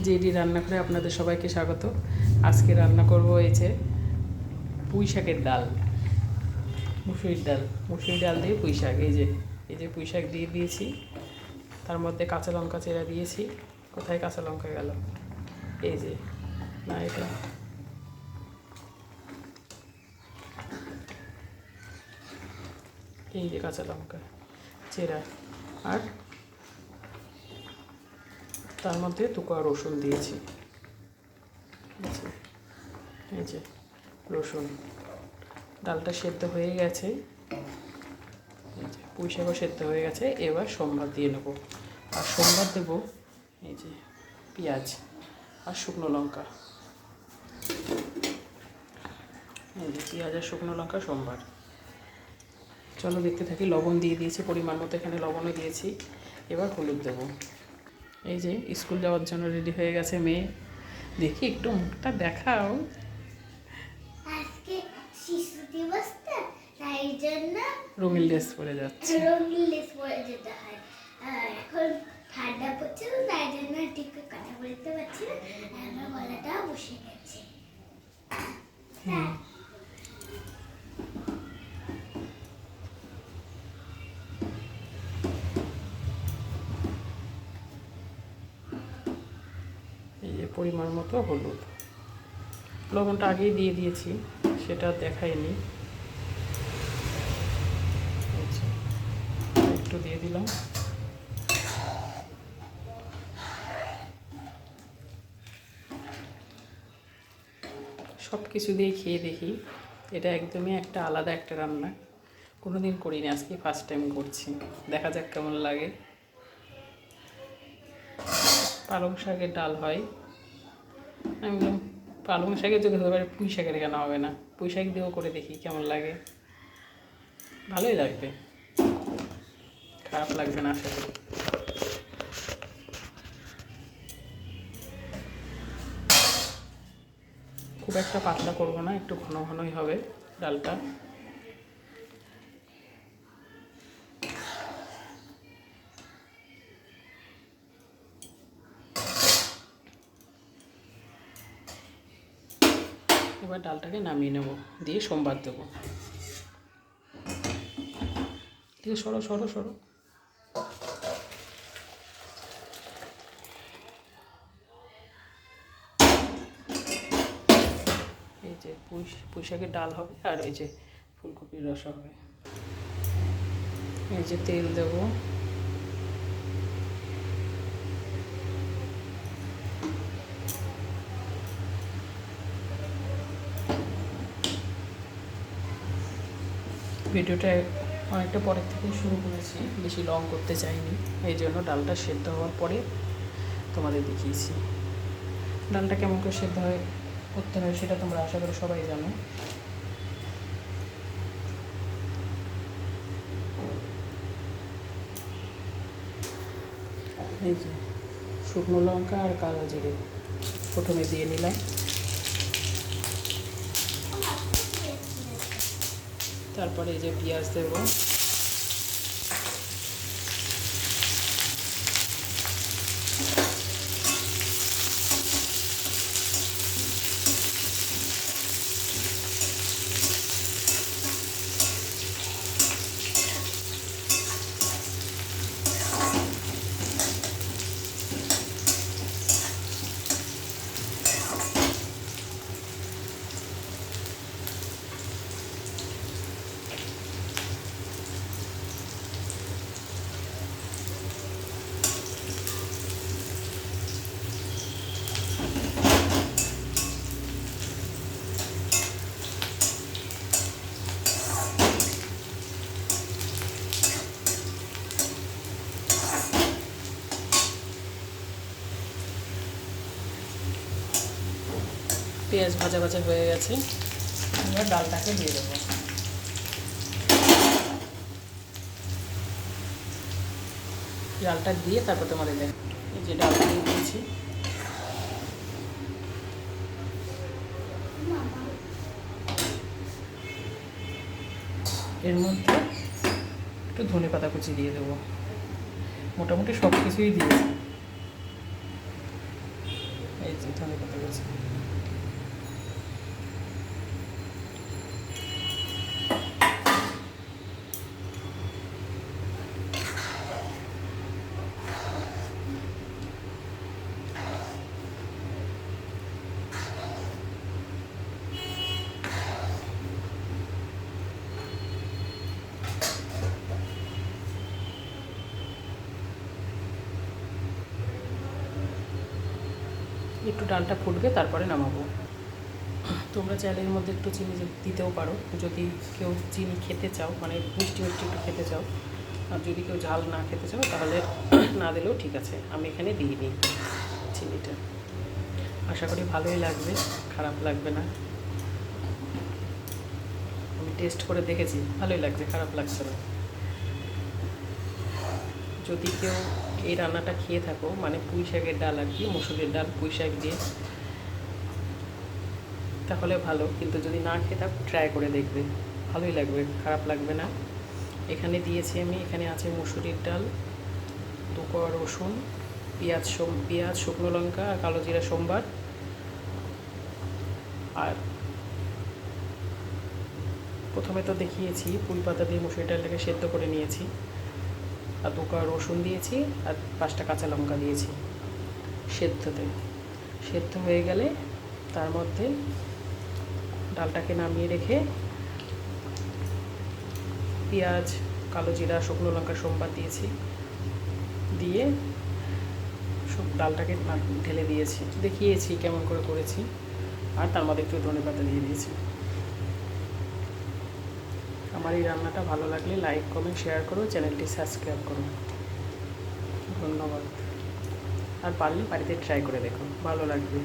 JD রান্নাঘরে আপনাদের সবাইকে স্বাগত। আজকে রান্না করব এই যে পুঁই শাকের ডাল, মুসুরির ডাল দিয়ে পুঁই শাক। এই যে পুঁই শাক দিয়ে দিয়েছি, তার মধ্যে কাঁচা লঙ্কা চেরা দিয়েছি। কোথায় কাঁচা লঙ্কা গেল? এই যে, না এটা এই যে কাঁচা লঙ্কা চেরা, আর তার মধ্যে টুকরা রসুন দিয়েছি। এই যে রসুন। ডালটা সেদ্ধ হয়ে গেছে, এই যে পুঁই শাকও সেদ্ধ হয়ে গেছে। এবার সম্বার দিয়ে নেবো, আর সম্বার দেবো এই যে পেঁয়াজ আর শুকনো লঙ্কা। এই যে পেঁয়াজ আর শুকনো লঙ্কা সম্বার। চলো দেখতে থাকি। লবণ দিয়ে দিয়েছি পরিমাণ মতো, এখানে লবণও দিয়েছি। এবার হলুদ দেবো। এই যে স্কুল যাওয়ার জন্য রেডি হয়ে গেছে মেয়ে। দেখি একটু মুখটা দেখাও। আজকে শিশু দিবস, তাই জন্য রঙিন ড্রেস পরে যাচ্ছে। রঙিন ড্রেস পরে যেতে হয়। এখন ঠান্ডা পড়ছে, তাই জন্য ঠিক কথা বলতে পারছি না। আমার গলাটা বসে গেছে। এই যে পরিমাণ মতো হলুদ, লবণটা আগেই দিয়ে দিয়েছি, সেটা দেখাইনি। একটু দিয়ে দিলাম। সব কিছু দিয়ে খেয়ে দেখি, এটা একদমই একটা আলাদা একটা রান্না। কোনো দিন করিনি, আজকে ফার্স্ট টাইম করছি। দেখা যাক কেমন লাগে। পালং শাকের ডাল হয়। আমি বললাম পালং শাকের যদি হতে পারে, পুঁই শাকের কেন হবে না? পুঁই শাক দিয়েও করে দেখি কেমন লাগে। ভালোই লাগবে, খারাপ লাগবে না আশা করি। খুব একটা পাতলা করবো না, একটু ঘন ঘনই হবে ডালটা। এবার ডালটাকে নামিয়ে নেব, দিয়ে সোমবার দেবো। ঠিক আছে, সরো সরো সরো। এই যে পুঁই শাকের ডাল হবে, আর এই যে ফুলকপির রসা হবে। এই যে তেল দেবো। ভিডিওটা অনেকটা পরের থেকে শুরু করেছি, বেশি লং করতে চাইনি। এই জন্য ডালটা সেদ্ধ হওয়ার পরে তোমাদের দেখিয়েছি। ডালটা কেমন করে সেদ্ধ হয় করতে হয় সেটা তোমরা আশা করি সবাই জানো। এই যে শুকনো লঙ্কা আর কালো জিরে প্রথমে দিয়ে নিলাম, তারপরে এই যে পেঁয়াজ দেবো। পেঁয়াজ ভাজা ভাজা হয়ে গেছে, এবার ডালটাকে দিয়ে দেবো। ডালটা দিয়ে তারপর তোমাদের দেখ। এই যে ডালটা দিয়ে দিয়েছি। এর মধ্যে একটু ধনে পাতা কুচি দিয়ে দেবো। মোটামুটি সব কিছুই দিয়েছি। এই যে ধনে পাতা গেছে। একটু ডালটা ফুটবে, তারপরে নামাবো। তোমরা চাইলে এর মধ্যে একটু চিনি দিতেও পারো, যদি কেউ চিনি খেতে চাও, মানে মিষ্টি মিষ্টি একটু খেতে চাও। আর যদি কেউ ঝাল না খেতে চাও তাহলে না দিলেও ঠিক আছে। আমি এখানে দিইনি চিনিটা। আশা করি ভালোই লাগবে, খারাপ লাগবে না। আমি টেস্ট করে দেখেছি, ভালোই লাগছে, খারাপ লাগছে না। যদি কেউ এই রান্নাটা খেয়ে থাকো, মানে পুঁই শাকের ডাল আর কি, মুসুরির ডাল পুঁই শাক দিয়ে, তাহলে ভালো। কিন্তু যদি না খেয়ে থাকো, ট্রাই করে দেখবে, ভালোই লাগবে, খারাপ লাগবে না। এখানে দিয়েছি আমি, এখানে আছে মুসুরির ডাল, 2 কোয়া রসুন, পেঁয়াজ, শুকনো লঙ্কা আর কালো জিরা সোমবার। আর প্রথমে তো দেখিয়েছি পুঁই পাতা দিয়ে মুসুরির ডালটাকে সেদ্ধ করে নিয়েছি, আর 2 কোয়া রসুন দিয়েছি, আর 5টা কাঁচা লঙ্কা দিয়েছি সেদ্ধ হয়ে গেলে তার মধ্যে ডালটাকে নামিয়ে রেখে পেঁয়াজ, কালো জিরা, শুকনো লঙ্কা সোমবার দিয়েছি, দিয়ে সব ডালটাকে ঢেলে দিয়েছি, দেখিয়েছি কেমন করে করেছি। আর তার মধ্যে একটু ধনে পাতা দিয়ে দিয়েছি। আমার এই রান্নাটা ভালো লাগলে লাইক, কমেন্ট, শেয়ার করো, চ্যানেলটি সাবস্ক্রাইব করো। ধন্যবাদ। আর পারলে বাড়িতে ট্রাই করে দেখো, ভালো লাগবে।